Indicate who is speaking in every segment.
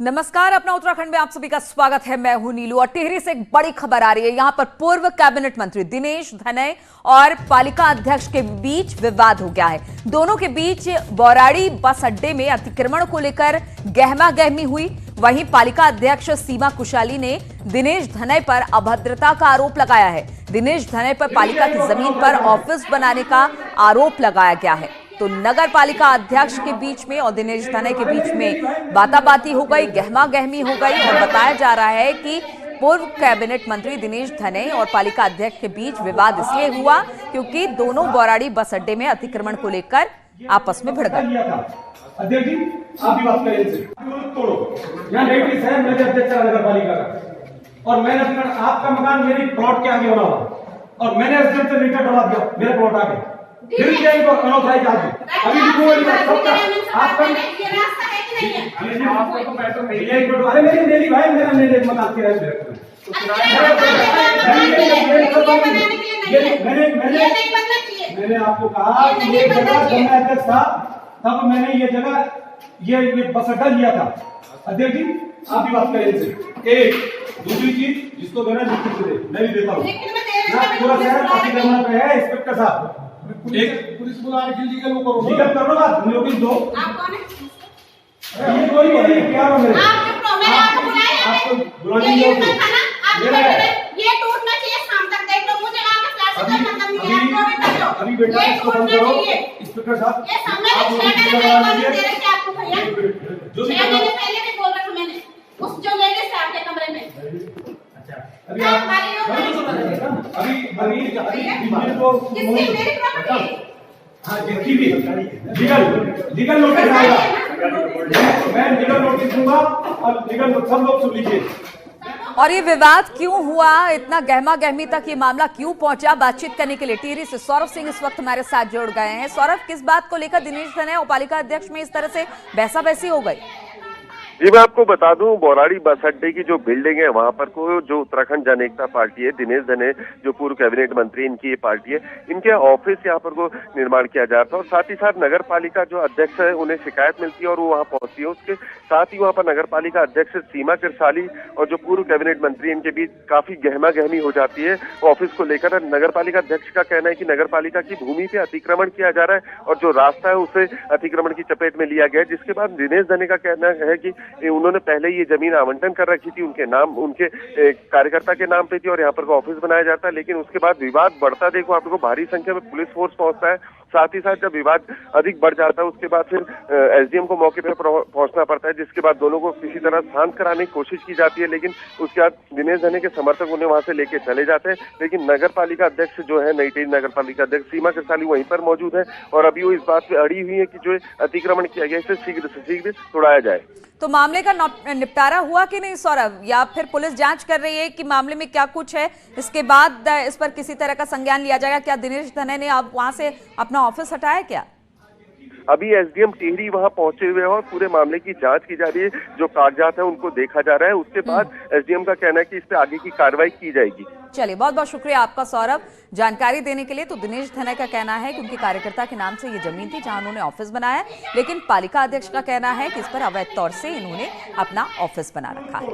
Speaker 1: नमस्कार, अपना उत्तराखंड में आप सभी का स्वागत है। मैं हूं नीलू और टिहरी से एक बड़ी खबर आ रही है। यहां पर पूर्व कैबिनेट मंत्री दिनेश धनय और पालिका अध्यक्ष के बीच विवाद हो गया है। दोनों के बीच बौराड़ी बस अड्डे में अतिक्रमण को लेकर गहमा गहमी हुई। वहीं पालिका अध्यक्ष सीमा कुशाली ने दिनेश धनय पर अभद्रता का आरोप लगाया है। दिनेश धनय पर पालिका की जमीन पर ऑफिस बनाने का आरोप लगाया गया है। तो नगर पालिका अध्यक्ष के बीच में और दिनेश धनय के बीच में बाताबाती हो गई, गहमा गहमी हो गई और बताया जा रहा है कि पूर्व कैबिनेट मंत्री दिनेश धनय और पालिका अध्यक्ष के बीच विवाद इसलिए हुआ क्योंकि दोनों बौराड़ी बस अड्डे में अतिक्रमण को लेकर आपस में भिड़ गए।
Speaker 2: अध्यक्ष जी, आप भी बात करें इनसे। तोड़ो, यहाँ नोटिस है मेरे अध्यक्ष नगर पालिका का, और मैंने आपका मकान मेरी प्लॉट के आगे बना हुआ और मैंने एसडीएम से लेटर डलवा दिया मेरे प्लॉट आगे। फिर क्या इनको अनऑथराइज आगे अभी भी कोई सबका आपका ये रास्ता है कि नहीं है? आपको तो पैसा मिल गया। अरे मेरी भाई मेरा मेरे मकान के रहते मैंने आपको कहा कि ये जगह जब मैं अध्यक्ष था तब मैंने ये जगह ये बस अड्डा लिया था। अध्यक्ष जी, आप भी बात करें इनसे। एक दूसरी चीज जिसको देना लिखित दे, मैं भी देता हूँ। पूरा शहर अतिक्रमण पे है। इंस्पेक्टर साहब, एक पुलिस बुला के लीगल करो, लीगल कर लो बात, नोटिस दो। आप कौन है? ये कोई नहीं है, क्या हो मेरे? आप जो मैंने आपको बुलाया है, आपको बुलाने नहीं होता था ना, आप ये टूटना चाहिए शाम तक। देख लो, मुझे वहां पे फ्लैश का मतलब नहीं है। आपको बेटा लो, अभी बेटा इसको बंद करो। इंस्पेक्टर साहब, ये सामने 6 महीने दे रहे थे आपको भैया, 6 महीने पहले भी बोल रहा था मैंने उस जो लेडीज से आपके कमरे में। अभी मेरी प्रॉपर्टी हाँ लीगल नोटिस आएगा। मैं लीगल नोटिस दूंगा और लीगल सब लोग सुन लीजिए।
Speaker 1: और ये विवाद क्यों हुआ, इतना गहमा गहमी तक ये मामला क्यों पहुंचा? बातचीत करने के लिए टिहरी से सौरभ सिंह इस वक्त हमारे साथ जुड़ गए हैं। सौरभ, किस बात को लेकर दिनेश धनय और पालिका अध्यक्ष में इस तरह से बहसाबहसी हो गई?
Speaker 3: जी, मैं आपको बता दूं, बौराड़ी बस अड्डे की जो बिल्डिंग है वहां पर को जो उत्तराखंड जन एकता पार्टी है, दिनेश धनय जो पूर्व कैबिनेट मंत्री, इनकी ये पार्टी है, इनके ऑफिस यहाँ पर को निर्माण किया जा रहा था। और साथ ही साथ नगर पालिका जो अध्यक्ष है उन्हें शिकायत मिलती है और वो वहाँ पहुंचती है। उसके साथ ही वहाँ पर नगर पालिका अध्यक्ष सीमा कुशाली और जो पूर्व कैबिनेट मंत्री, इनके बीच काफी गहमा गहमी हो जाती है ऑफिस को लेकर। नगर पालिका अध्यक्ष का कहना है कि नगर पालिका की भूमि पे अतिक्रमण किया जा रहा है और जो रास्ता है उसे अतिक्रमण की चपेट में लिया गया। जिसके बाद दिनेश धनय का कहना है कि उन्होंने पहले ये जमीन आवंटन कर रखी थी, उनके नाम, उनके कार्यकर्ता के नाम पे थी और यहाँ पर ऑफिस बनाया जाता है। लेकिन उसके बाद विवाद बढ़ता देखो आपको, भारी संख्या में पुलिस फोर्स पहुंचता है। साथ ही साथ जब विवाद अधिक बढ़ जाता है उसके बाद फिर एसडीएम को मौके पर पहुंचना पड़ता है, जिसके बाद दोनों को किसी तरह शांत कराने की कोशिश की जाती है। लेकिन उसके बाद दिनेश धनय के समर्थक उन्हें वहां से लेके चले जाते हैं। लेकिन नगर पालिका अध्यक्ष जो है, नई टिहरी नगर पालिका अध्यक्ष सीमा कुशाली वहीं पर मौजूद है और अभी वो इस बात पे अड़ी हुई है कि जो अतिक्रमण किया गया इसे शीघ्र से शीघ्र तोड़ाया जाए।
Speaker 1: तो मामले का निपटारा हुआ कि नहीं सौरभ, या फिर पुलिस जांच कर रही है कि मामले में क्या कुछ है, इसके बाद इस पर किसी तरह का संज्ञान लिया जाएगा? क्या दिनेश धनय ने अब वहां से अपना ऑफिस हटाया क्या?
Speaker 3: अभी एसडीएम टिहरी वहां पहुंचे हुए हैं और पूरे मामले की जांच की जा रही है। जो कागजात है उनको देखा जा रहा है। उसके बाद एसडीएम का कहना है कि इस पे आगे की कार्रवाई की जाएगी।
Speaker 1: चलिए, बहुत बहुत शुक्रिया आपका सौरभ जानकारी देने के लिए। तो दिनेश धनय का कहना है कि उनके कार्यकर्ता के नाम से ये जमीन थी जहां उन्होंने ऑफिस बनाया, लेकिन पालिका अध्यक्ष का कहना है कि इस पर अवैध तौर से इन्होंने अपना ऑफिस बना रखा है।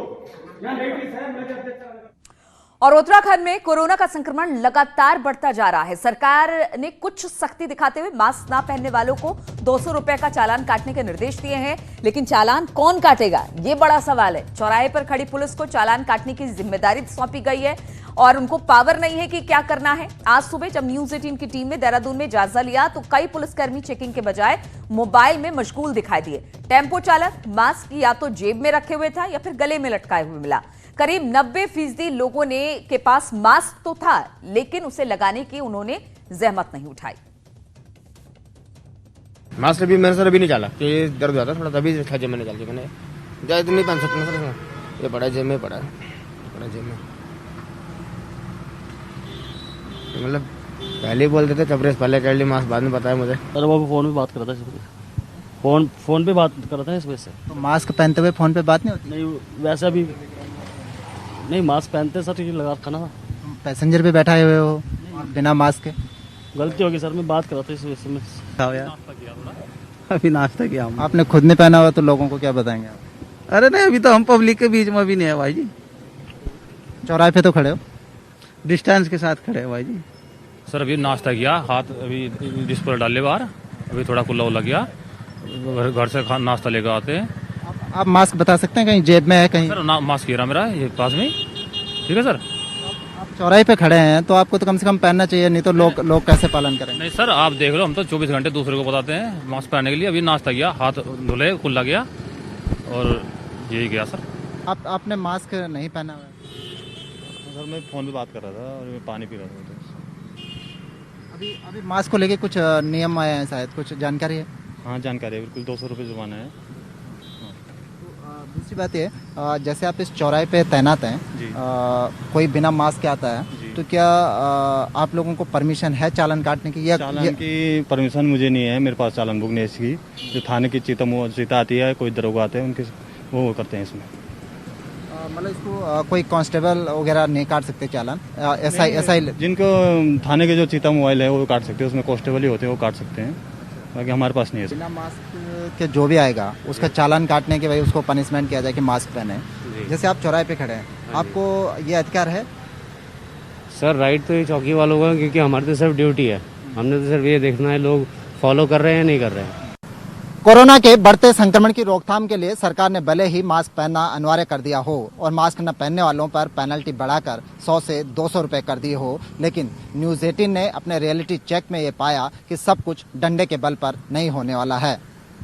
Speaker 1: और उत्तराखंड में कोरोना का संक्रमण लगातार बढ़ता जा रहा है। सरकार ने कुछ सख्ती दिखाते हुए मास्क ना पहनने वालों को 200 रुपए का चालान काटने के निर्देश दिए हैं। लेकिन चालान कौन काटेगा, ये बड़ा सवाल है। चौराहे पर खड़ी पुलिस को चालान काटने की जिम्मेदारी सौंपी गई है और उनको पावर नहीं है कि क्या करना है। आज सुबह जब न्यूज 18 की टीम ने देहरादून में जायजा लिया तो कई पुलिसकर्मी चेकिंग के बजाय मोबाइल में मशगूल दिखाई दिए। टेम्पो चालक मास्क या तो जेब में रखे हुए था या फिर गले में लटकाए हुए मिला। करीब 90% लोगों ने के पास मास्क तो था, लेकिन उसे लगाने की उन्होंने जहमत नहीं उठाई।
Speaker 4: मास्क भी मैंने सर अभी नहीं डाला कि दर्द हुआ था थोड़ा, तभी जेब में निकाल के मैंने ज्यादा नहीं पहन सकता सर। ये बड़ा जेब में पड़ा है, बड़ा जेब में। मतलब पहले ही बोलते थे कवरेज पहले कर ली, मास्क बाद में बताया मुझे।
Speaker 5: अरे वो फोन पे बात कर रहा था, फोन पे बात कर रहा था इस वजह से।
Speaker 6: तो मास्क पहनते हुए फोन पे बात नहीं होती?
Speaker 5: नहीं, वैसा भी नहीं, मास्क पहनते सर, ये लगा रखा ना।
Speaker 6: पैसेंजर पे बैठा हुए हो बिना मास्क के?
Speaker 5: गलती होगी सर, मैं बात कर रहा था इस वजह से। मैं
Speaker 6: अभी नाश्ता किया। आपने खुद नहीं पहना हुआ तो लोगों को क्या बताएंगे आप?
Speaker 7: अरे नहीं, अभी तो हम पब्लिक के बीच में भी नहीं है भाई जी,
Speaker 6: चौराहे पे तो खड़े हो।
Speaker 7: डिस्टेंस के साथ खड़े हैं भाई जी।
Speaker 8: सर अभी नाश्ता किया, हाथ अभी डिश पर डाले बाहर, अभी थोड़ा खुला उला गया, घर से नाश्ता लेकर आते हैं।
Speaker 6: आप मास्क बता सकते हैं कहीं जेब में है कहीं?
Speaker 8: सर मास्क गिरा मेरा ये पास में ही। ठीक है सर।
Speaker 6: आप चौराहे पे खड़े हैं तो आपको तो कम से कम पहनना चाहिए, नहीं तो लोग कैसे पालन करेंगे?
Speaker 8: नहीं सर, आप देख लो, हम तो 24 घंटे दूसरे को बताते हैं मास्क पहनने के लिए। अभी नाश्ता किया, हाथ धुले, खुला गया और यही गया सर।
Speaker 6: आपने मास्क नहीं पहना हुआ है?
Speaker 5: सर मैं फ़ोन पे बात कर रहा था और मैं पानी पी रहा था।
Speaker 6: अभी मास्क को लेके कुछ नियम आए हैं शायद, कुछ जानकारी है?
Speaker 5: हाँ जानकारी है, बिल्कुल 200 रुपये जुर्माना है।
Speaker 6: दूसरी बात ये, जैसे आप इस चौराहे पे तैनात हैं, कोई बिना मास्क के आता है तो क्या आप लोगों को परमिशन है चालान काटने की?
Speaker 5: चालान की परमिशन मुझे नहीं है, मेरे पास चालान बुक नहीं है इसकी। जो थाने की चीता आती है, कोई दरोगा आते हैं, उनके वो करते हैं इसमें।
Speaker 6: मतलब इसको कोई कांस्टेबल वगैरह नहीं काट सकते चालान? एसआई
Speaker 5: जिनको थाने के जो चीता मोबाइल है वो काट सकते हैं, उसमें कांस्टेबल ही होते हैं, वो काट सकते हैं, बाकी हमारे पास नहीं है।
Speaker 6: बिना मास्क के जो भी आएगा उसका चालान काटने के भाई उसको पनिशमेंट किया जाए कि मास्क पहने। जैसे आप चौराहे पे खड़े हैं, आपको ये अधिकार है?
Speaker 9: सर राइट तो ये चौकी वालों का, क्योंकि हमारी तो सिर्फ ड्यूटी है, हमने तो सिर्फ ये देखना है लोग फॉलो कर रहे हैं या नहीं कर रहे हैं।
Speaker 6: कोरोना के बढ़ते संक्रमण की रोकथाम के लिए सरकार ने भले ही मास्क पहनना अनिवार्य कर दिया हो और मास्क न पहनने वालों पर पेनल्टी बढ़ाकर 100 से 200 रुपए कर दी हो, लेकिन न्यूज़ 18 ने अपने रियलिटी चेक में ये पाया कि सब कुछ डंडे के बल पर नहीं होने वाला है।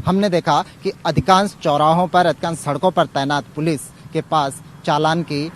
Speaker 6: हमने देखा कि अधिकांश चौराहों पर, अधिकांश सड़कों पर तैनात पुलिस के पास चालान की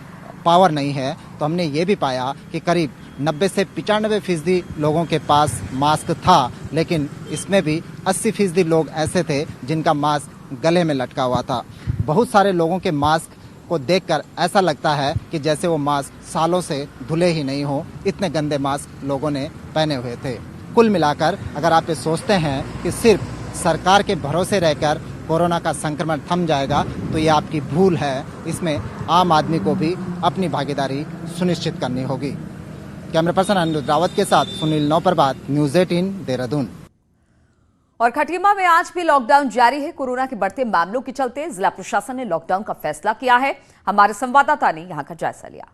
Speaker 6: पावर नहीं है, तो हमने ये भी पाया कि करीब 90 से 95% लोगों के पास मास्क था, लेकिन इसमें भी 80% लोग ऐसे थे जिनका मास्क गले में लटका हुआ था। बहुत सारे लोगों के मास्क को देखकर ऐसा लगता है कि जैसे वो मास्क सालों से धुले ही नहीं हो, इतने गंदे मास्क लोगों ने पहने हुए थे। कुल मिलाकर अगर आप ये सोचते हैं कि सिर्फ सरकार के भरोसे रहकर कोरोना का संक्रमण थम जाएगा, तो ये आपकी भूल है। इसमें आम आदमी को भी अपनी भागीदारी सुनिश्चित करनी होगी। कैमरा पर्सन अनिरुद्ध रावत के साथ सुनील नौपरबात, न्यूज़ 18 देहरादून।
Speaker 1: और खटीमा में आज भी लॉकडाउन जारी है। कोरोना के बढ़ते मामलों के चलते जिला प्रशासन ने लॉकडाउन का फैसला किया है। हमारे संवाददाता ने यहां का जायजा लिया।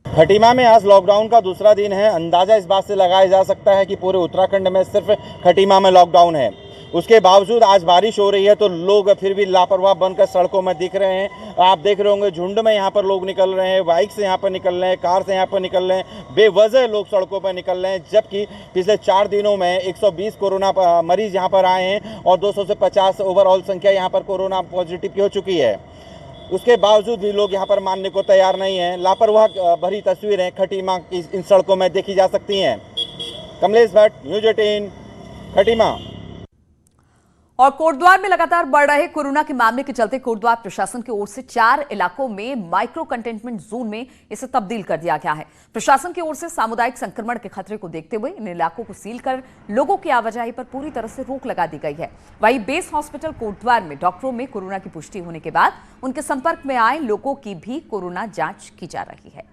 Speaker 10: खटीमा में आज लॉकडाउन का दूसरा दिन है। अंदाजा इस बात से लगाया जा सकता है कि पूरे उत्तराखंड में सिर्फ खटीमा में लॉकडाउन है। उसके बावजूद आज बारिश हो रही है तो लोग फिर भी लापरवाह बनकर सड़कों में दिख रहे हैं। आप देख रहे होंगे झुंड में यहाँ पर लोग निकल रहे हैं, बाइक से यहाँ पर निकल रहे हैं, कार से यहाँ पर निकल रहे हैं, बेवजह लोग सड़कों पर निकल रहे हैं। जबकि पिछले 4 दिनों में 120 कोरोना मरीज यहाँ पर आए हैं और 200 से 50 ओवरऑल संख्या यहाँ पर कोरोना पॉजिटिव की हो चुकी है। उसके बावजूद भी लोग यहाँ पर मानने को तैयार नहीं हैं। लापरवाह भरी तस्वीरें खटीमा की इन सड़कों में देखी जा सकती हैं। कमलेश भट्ट, न्यूज़ 18 खटीमा।
Speaker 1: और कोटद्वार में लगातार बढ़ रहे कोरोना के मामले के चलते कोटद्वार प्रशासन की ओर से 4 इलाकों में माइक्रो कंटेनमेंट जोन में इसे तब्दील कर दिया गया है। प्रशासन की ओर से सामुदायिक संक्रमण के खतरे को देखते हुए इन इलाकों को सील कर लोगों की आवाजाही पर पूरी तरह से रोक लगा दी गई है। वहीं बेस हॉस्पिटल कोटद्वार में डॉक्टरों में कोरोना की पुष्टि होने के बाद उनके संपर्क में आए लोगों की भी कोरोना जांच की जा रही है।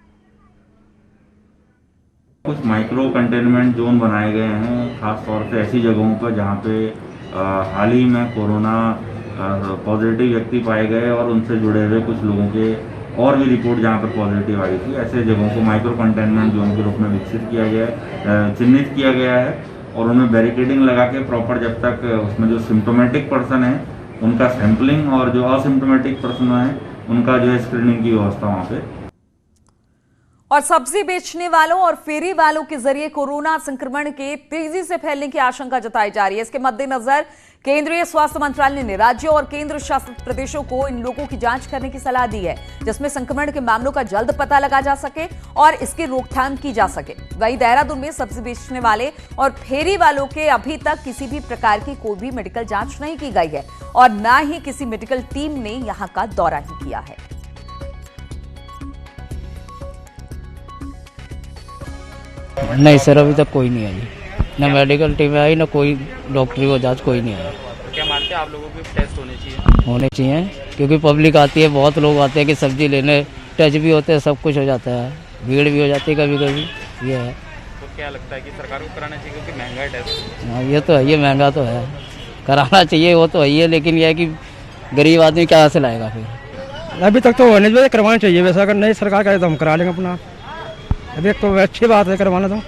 Speaker 11: कुछ माइक्रो कंटेनमेंट जोन बनाए गए हैं, खासतौर से ऐसी जगहों पर जहाँ पे हाल ही में कोरोना पॉजिटिव व्यक्ति पाए गए और उनसे जुड़े हुए कुछ लोगों के और भी रिपोर्ट जहाँ पर पॉजिटिव आई थी। ऐसे जगहों को माइक्रो कंटेनमेंट जोन के रूप में विकसित किया गया है, चिन्हित किया गया है और उनमें बैरिकेडिंग लगा के प्रॉपर जब तक उसमें जो सिम्टोमेटिक पर्सन है उनका सैंपलिंग और जो असिम्टोमेटिक पर्सन है उनका जो है स्क्रीनिंग की व्यवस्था वहाँ पे।
Speaker 1: और सब्जी बेचने वालों और फेरी वालों के जरिए कोरोना संक्रमण के तेजी से फैलने की आशंका जताई जा रही है। इसके मद्देनजर केंद्रीय स्वास्थ्य मंत्रालय ने राज्यों और केंद्र शासित प्रदेशों को इन लोगों की जांच करने की सलाह दी है, जिसमें संक्रमण के मामलों का जल्द पता लगा जा सके और इसकी रोकथाम की जा सके। वहीं देहरादून में सब्जी बेचने वाले और फेरी वालों के अभी तक किसी भी प्रकार की कोई भी मेडिकल जांच नहीं की गई है और न ही किसी मेडिकल टीम ने यहां का दौरा ही किया है।
Speaker 9: नहीं सर, अभी तक कोई नहीं आई, ना मेडिकल टीम आई, ना कोई डॉक्टरी वो जांच कोई नहीं आया।
Speaker 8: क्या मानते हैं आप लोगों के टेस्ट होने चाहिए?
Speaker 9: क्योंकि पब्लिक आती है, बहुत लोग आते हैं कि सब्जी लेने, टेस्ट भी होते हैं, सब कुछ हो जाता है, भीड़ भी हो जाती है कभी कभी, ये है।
Speaker 8: तो क्या लगता है कि सरकार को कराना चाहिए क्योंकि महंगा है टेस्ट?
Speaker 9: हाँ ये तो है, ये महंगा तो है।
Speaker 7: कराना चाहिए, वो तो है ही है, लेकिन यह है कि गरीब आदमी क्या से लाएगा फिर।
Speaker 12: अभी तक तो होने चाहिए, करवाना चाहिए वैसा, अगर नहीं सरकार करे तो हम करा लेंगे अपना। अभी तो अच्छी बात है करवाना तो।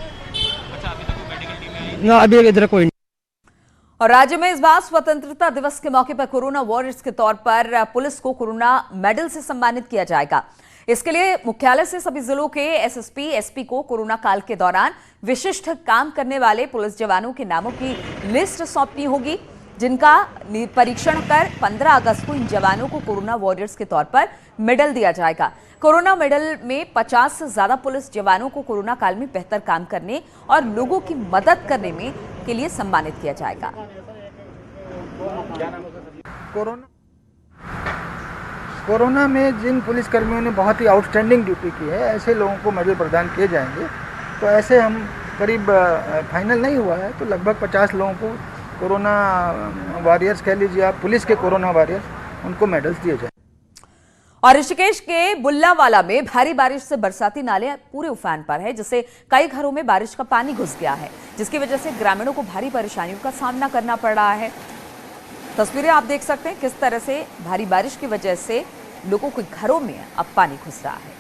Speaker 12: ना अभी इधर कोई नहीं।
Speaker 1: और राज्य में इस बार स्वतंत्रता दिवस के मौके पर कोरोना वॉरियर्स के तौर पर पुलिस को कोरोना मेडल से सम्मानित किया जाएगा। इसके लिए मुख्यालय से सभी जिलों के एसएसपी, एसपी को कोरोना काल के दौरान विशिष्ट काम करने वाले पुलिस जवानों के नामों की लिस्ट सौंपनी होगी, जिनका परीक्षण कर 15 अगस्त को इन जवानों को कोरोना वॉरियर्स के तौर पर मेडल दिया जाएगा। कोरोना मेडल में 50 से ज्यादा पुलिस जवानों को कोरोना काल में बेहतर काम करने और लोगों की मदद करने में के लिए सम्मानित किया जाएगा।
Speaker 13: कोरोना में जिन पुलिसकर्मियों ने बहुत ही आउटस्टैंडिंग ड्यूटी की है, ऐसे लोगों को मेडल प्रदान किए जाएंगे। तो ऐसे हम करीब फाइनल नहीं हुआ है तो लगभग 50 लोगों को कोरोना वॉरियर्स कह लीजिए आप, पुलिस के कोरोना वॉरियर्स, उनको मेडल्स दिए जाए।
Speaker 1: और ऋषिकेश के बुल्लावाला में भारी बारिश से बरसाती नाले पूरे उफान पर है, जिससे कई घरों में बारिश का पानी घुस गया है, जिसकी वजह से ग्रामीणों को भारी परेशानियों का सामना करना पड़ रहा है। तस्वीरें आप देख सकते हैं किस तरह से भारी बारिश की वजह से लोगों के घरों में अब पानी घुस रहा है।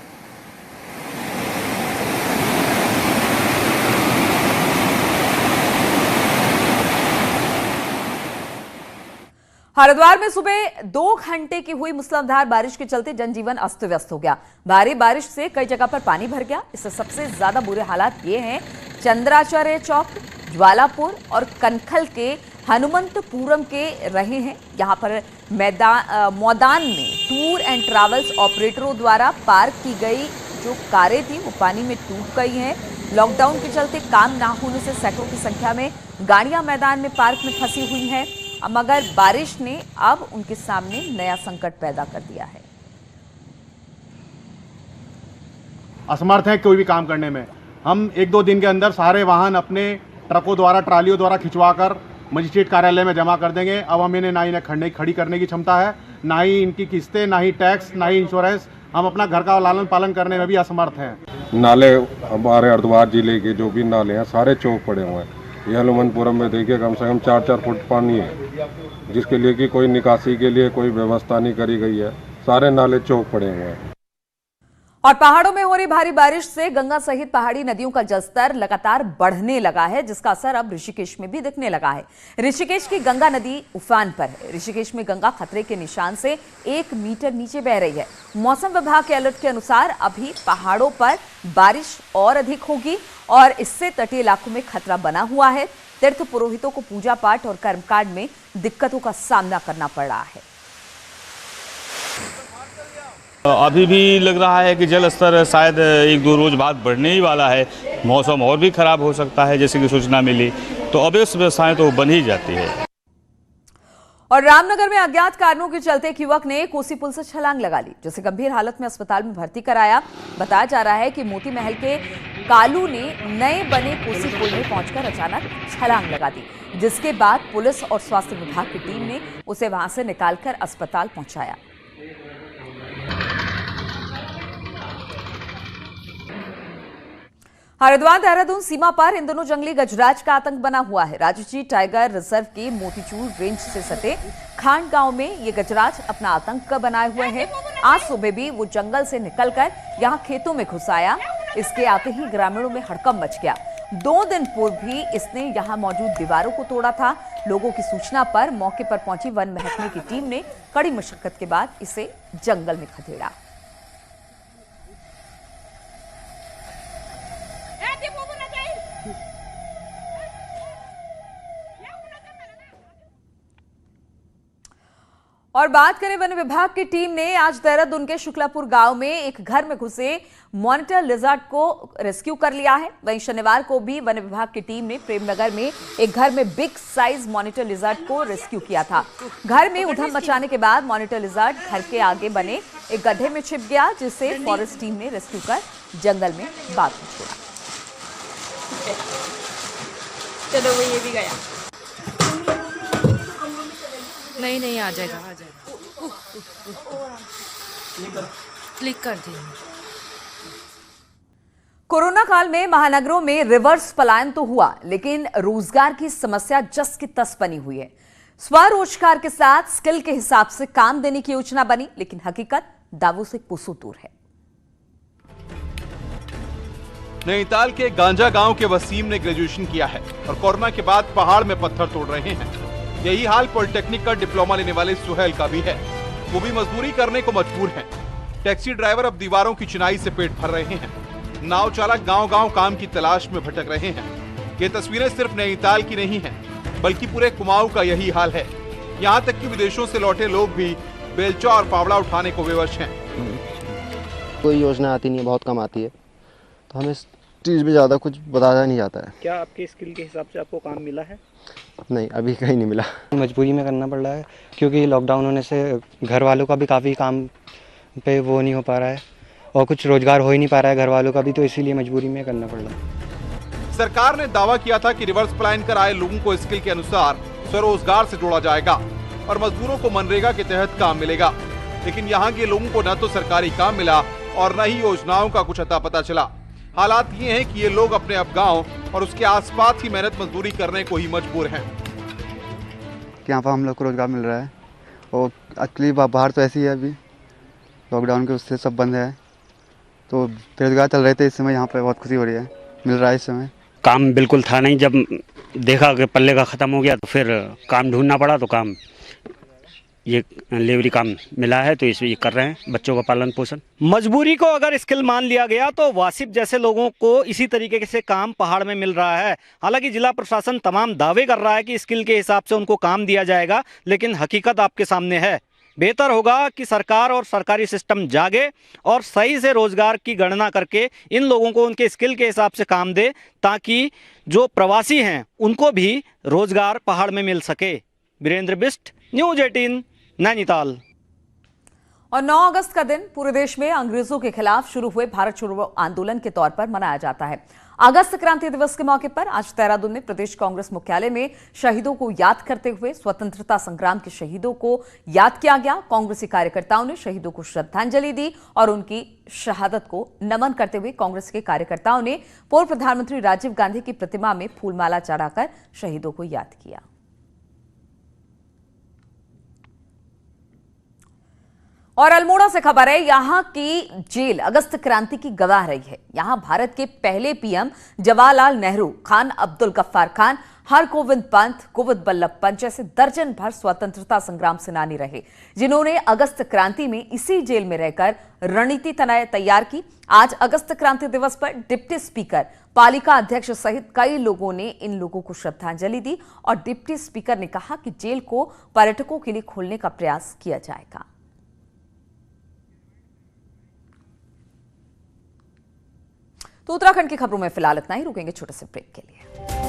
Speaker 1: हरिद्वार में सुबह 2 घंटे की हुई मूसलाधार बारिश के चलते जनजीवन अस्त व्यस्त हो गया। भारी बारिश से कई जगह पर पानी भर गया। इससे सबसे ज्यादा बुरे हालात ये हैं चंद्राचार्य चौक, ज्वालापुर और कनखल के हनुमंतपुरम के रहे हैं। यहाँ पर मैदान में टूर एंड ट्रैवल्स ऑपरेटरों द्वारा पार्क की गई जो कारें थी वो पानी में डूब गई हैं। लॉकडाउन के चलते काम ना होने से सैकड़ों की संख्या में गाड़ियां मैदान में पार्क में फंसी हुई हैं, मगर बारिश ने अब उनके सामने नया संकट पैदा कर दिया है।
Speaker 14: असमर्थ हैं कोई भी काम करने में। हम 1-2 दिन के अंदर सारे वाहन अपने ट्रकों द्वारा, ट्रालियों द्वारा खिंचवाकर मजिस्ट्रेट कार्यालय में जमा कर देंगे। अब हम इन्हें ना ही खड़ी करने की क्षमता है, ना ही इनकी किस्तें, ना ही टैक्स, ना ही इंश्योरेंस। हम अपना घर का लालन पालन करने में भी असमर्थ हैं।
Speaker 15: नाले हमारे हरिद्वार जिले के जो भी नाले हैं सारे चौक पड़े हुए हैं। ये हनुमंतपुरम में देखिए कम से कम 4-4 फुट पानी है, जिसके लिए कि कोई निकासी के लिए कोई व्यवस्था नहीं करी गई है। सारे नाले चौक पड़े हुए हैं।
Speaker 1: और पहाड़ों में हो रही भारी बारिश से गंगा सहित पहाड़ी नदियों का जलस्तर लगातार बढ़ने लगा है, जिसका असर अब ऋषिकेश में भी दिखने लगा है। ऋषिकेश की गंगा नदी उफान पर है। ऋषिकेश में गंगा खतरे के निशान से 1 मीटर नीचे बह रही है। मौसम विभाग के अलर्ट के अनुसार अभी पहाड़ों पर बारिश और अधिक होगी और इससे तटीय इलाकों में खतरा बना हुआ है। तीर्थ पुरोहितों को पूजा पाठ और कर्मकांड में दिक्कतों का सामना करना पड़ रहा है।
Speaker 16: अभी भी लग रहा है कि जल स्तर शायद 1-2 रोज बाद बढ़ने ही वाला है। मौसम और भी खराब हो सकता है, जैसे कि सूचना मिली तो अव्यवस्थ व्यवस्थाएं तो बन ही जाती है।
Speaker 1: और रामनगर में अज्ञात कारणों के चलते एक युवक ने कोसी पुल से छलांग लगा ली, जिसे गंभीर हालत में अस्पताल में भर्ती कराया। बताया जा रहा है कि मोती महल के कालू ने नए बने कोसी पुल में पहुंचकर अचानक छलांग लगा दी, जिसके बाद पुलिस और स्वास्थ्य विभाग की टीम ने उसे वहां से निकालकर अस्पताल पहुंचाया। हरिद्वार देहरादून सीमा पर इन दोनों जंगली गजराज का आतंक बना हुआ है। राजूची टाइगर रिजर्व के मोतीचूर रेंज से सटे खांड गांव में ये गजराज अपना आतंक बनाए हुए हैं। आज सुबह भी वो जंगल से निकलकर यहां खेतों में घुस आया। इसके आते ही ग्रामीणों में हड़कंप मच गया। 2 दिन पूर्व भी इसने यहां मौजूद दीवारों को तोड़ा था। लोगों की सूचना पर मौके पर पहुंची वन महकमे की टीम ने कड़ी मशक्कत के बाद इसे जंगल में खदेड़ा। और बात करें वन विभाग की टीम ने आज देहरादून के शुक्लापुर गांव में एक घर में घुसे मॉनिटर लिजर्ड को रेस्क्यू कर लिया है। वहीं शनिवार को भी वन विभाग की टीम ने प्रेमनगर में एक घर में बिग साइज मॉनिटर लिजर्ड को रेस्क्यू किया था। घर में उधम मचाने के बाद मॉनिटर लिजर्ड घर के आगे बने एक गड्ढे में छिप गया, जिसे फॉरेस्ट टीम ने रेस्क्यू कर जंगल में बाद में छोड़ा।
Speaker 17: चलो वो ये भी गया। नहीं आ जाएगा क्लिक कर दिया।
Speaker 1: कोरोना काल में महानगरों में रिवर्स पलायन तो हुआ, लेकिन रोजगार की समस्या जस की तस बनी हुई है। स्वरोजगार के साथ स्किल के हिसाब से काम देने की योजना बनी, लेकिन हकीकत दावों से कोसों दूर है।
Speaker 18: नैनीताल के गांजा गांव के वसीम ने ग्रेजुएशन किया है और कोरोना के बाद पहाड़ में पत्थर तोड़ रहे हैं। यही हाल पॉलिटेक्निक का डिप्लोमा लेने वाले सुहेल का भी है। वो भी मजदूरी करने को मजबूर हैं। टैक्सी ड्राइवर अब दीवारों की चिनाई से पेट भर रहे हैं। नाव चालक गांव-गांव काम की तलाश में भटक रहे हैं। ये तस्वीरें सिर्फ नैनीताल की नहीं हैं, बल्कि पूरे कुमाऊं का यही हाल है। यहाँ तक कि विदेशों से लौटे लोग भी बेलचा और फावड़ा उठाने को विवश हैं।
Speaker 19: कोई योजना आती नहीं है, बहुत कम आती है, तो हमें इस चीज़ में ज़्यादा कुछ बताया नहीं जाता है।
Speaker 20: क्या आपके स्किल के हिसाब से आपको काम मिला है?
Speaker 19: नहीं, अभी कहीं नहीं मिला।
Speaker 21: मजबूरी में करना पड़ रहा है, क्योंकि लॉकडाउन होने से घर वालों का भी काफ़ी काम पे वो नहीं हो पा रहा है और कुछ रोजगार हो ही नहीं पा रहा है घर वालों का भी, तो इसीलिए मजबूरी में करना पड़ रहा है।
Speaker 18: सरकार ने दावा किया था कि रिवर्स प्लान कर आए लोगों को स्किल के अनुसार स्वरोजगार से जोड़ा जाएगा और मजदूरों को मनरेगा के तहत काम मिलेगा, लेकिन यहाँ के लोगों को न तो सरकारी काम मिला और न ही योजनाओं का कुछ अता पता चला। हालात ये हैं कि ये लोग अपने अब गांव और उसके आसपास ही मेहनत मजदूरी करने को ही मजबूर हैं।
Speaker 19: यहाँ पर हम लोग को रोजगार मिल रहा है और एक्चुअली बाहर तो ऐसी है, अभी लॉकडाउन के उससे सब बंद है, तो बेरोजगार चल रहे थे। इस समय यहाँ पे बहुत खुशी हो रही है, मिल रहा है इस समय।
Speaker 9: काम बिल्कुल था नहीं, जब देखा कि पल्ले का ख़त्म हो गया तो फिर काम ढूंढना पड़ा, तो काम ये लेबरी काम मिला है, तो इसमें ये कर रहे हैं बच्चों का पालन पोषण।
Speaker 20: मजबूरी को अगर स्किल मान लिया गया तो वासिफ जैसे लोगों को इसी तरीके से काम पहाड़ में मिल रहा है। हालांकि जिला प्रशासन तमाम दावे कर रहा है कि स्किल के हिसाब से उनको काम दिया जाएगा, लेकिन हकीकत आपके सामने है। बेहतर होगा कि सरकार और सरकारी सिस्टम जागे और सही से रोजगार की गणना करके इन लोगों को उनके स्किल के हिसाब से काम दे, ताकि जो प्रवासी हैं उनको भी रोजगार पहाड़ में मिल सके। वीरेंद्र बिष्ट, न्यूज़ 18, नैनीताल।
Speaker 1: और 9 अगस्त का दिन पूरे देश में अंग्रेजों के खिलाफ शुरू हुए भारत छोड़ो आंदोलन के तौर पर मनाया जाता है। अगस्त क्रांति दिवस के मौके पर आज देहरादून में प्रदेश कांग्रेस मुख्यालय में शहीदों को याद करते हुए स्वतंत्रता संग्राम के शहीदों को याद किया गया। कांग्रेसी कार्यकर्ताओं ने शहीदों को श्रद्धांजलि दी और उनकी शहादत को नमन करते हुए कांग्रेस के कार्यकर्ताओं ने पूर्व प्रधानमंत्री राजीव गांधी की प्रतिमा में फूलमाला चढ़ाकर शहीदों को याद किया। और अल्मोड़ा से खबर है, यहां की जेल अगस्त क्रांति की गवाह रही है। यहां भारत के पहले पीएम जवाहरलाल नेहरू, खान अब्दुल गफ्फार खान, हरगोविंद पंत, गोविंद बल्लभ पंत जैसे दर्जन भर स्वतंत्रता संग्राम सेनानी रहे, जिन्होंने अगस्त क्रांति में इसी जेल में रहकर रणनीति तैयार की। आज अगस्त क्रांति दिवस पर डिप्टी स्पीकर, पालिका अध्यक्ष सहित कई लोगों ने इन लोगों को श्रद्धांजलि दी और डिप्टी स्पीकर ने कहा कि जेल को पर्यटकों के लिए खोलने का प्रयास किया जाएगा। तो उत्तराखंड की खबरों में फिलहाल इतना ही, रुकेंगे छोटे से ब्रेक के लिए।